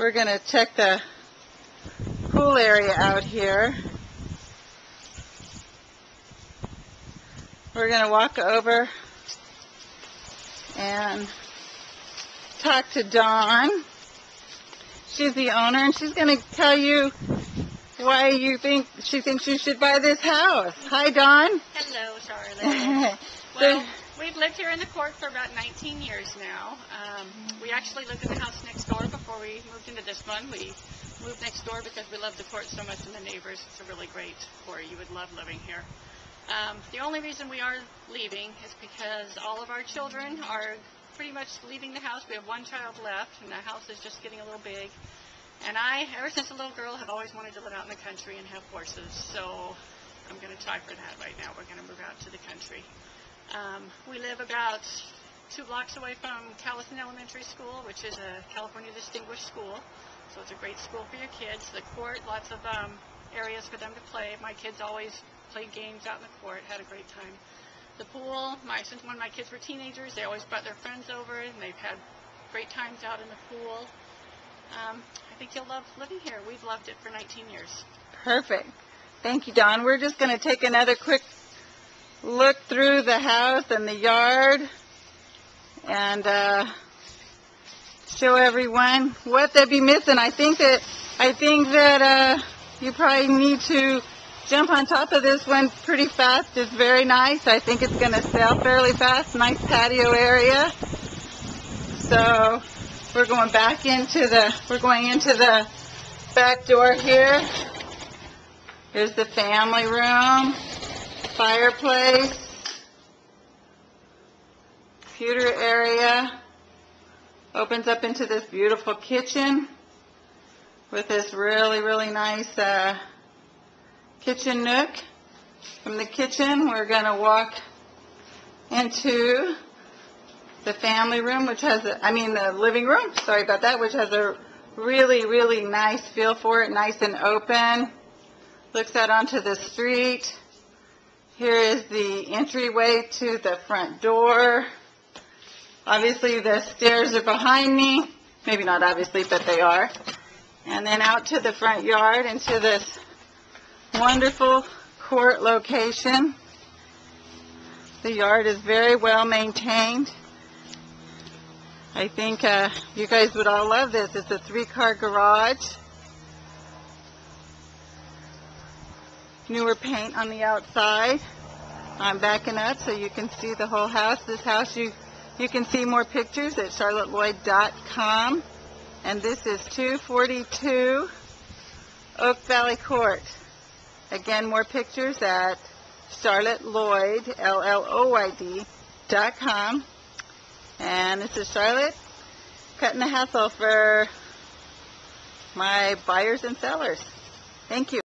We're going to check the pool area out here. We're going to walk over and talk to Dawn. She's the owner, and she's going to tell you why she thinks you should buy this house. Hi, Dawn. Hello, Charlotte. Well, we've lived here in the court for about 19 years now. We actually lived in the house next door before we moved into this one. We moved next door because we love the court so much and the neighbors. It's a really great court. You would love living here. The only reason we are leaving is because all of our children are pretty much leaving the house. We have one child left, and the house is just getting a little big. And I, ever since a little girl, have always wanted to live out in the country and have horses. So I'm going to try for that right now. We're going to move out to the country. We live about 2 blocks away from Callison Elementary School, which is a California Distinguished School. So it's a great school for your kids. The court, lots of areas for them to play. My kids always played games out in the court, had a great time. The pool, since when my kids were teenagers, they always brought their friends over, and they've had great times out in the pool. I think you'll love living here. We've loved it for 19 years. Perfect. Thank you, Dawn. We're just going to take another quick look through the house and the yard and show everyone what they'd be missing. I think that you probably need to jump on top of this one pretty fast. It's very nice. I think it's going to sell fairly fast. Nice patio area. So we're going into the back door here. Here's the family room, fireplace, computer area. Opens up into this beautiful kitchen with this really, really nice kitchen nook. From the kitchen, we're going to walk into the family room, the living room, sorry about that, which has a really, really nice feel for it, nice and open. Looks out onto the street. Here is the entryway to the front door. Obviously, the stairs are behind me. Maybe not obviously, but they are. And then out to the front yard into this wonderful court location. The yard is very well maintained. I think you guys would all love this. It's a 3-car garage. Newer paint on the outside. I'm backing up so you can see the whole house. This house, you can see more pictures at charlottelloyd.com. And this is 242 Oak Valley Court. Again, more pictures at charlottelloyd.com. And this is Charlotte cutting the hassle for my buyers and sellers. Thank you.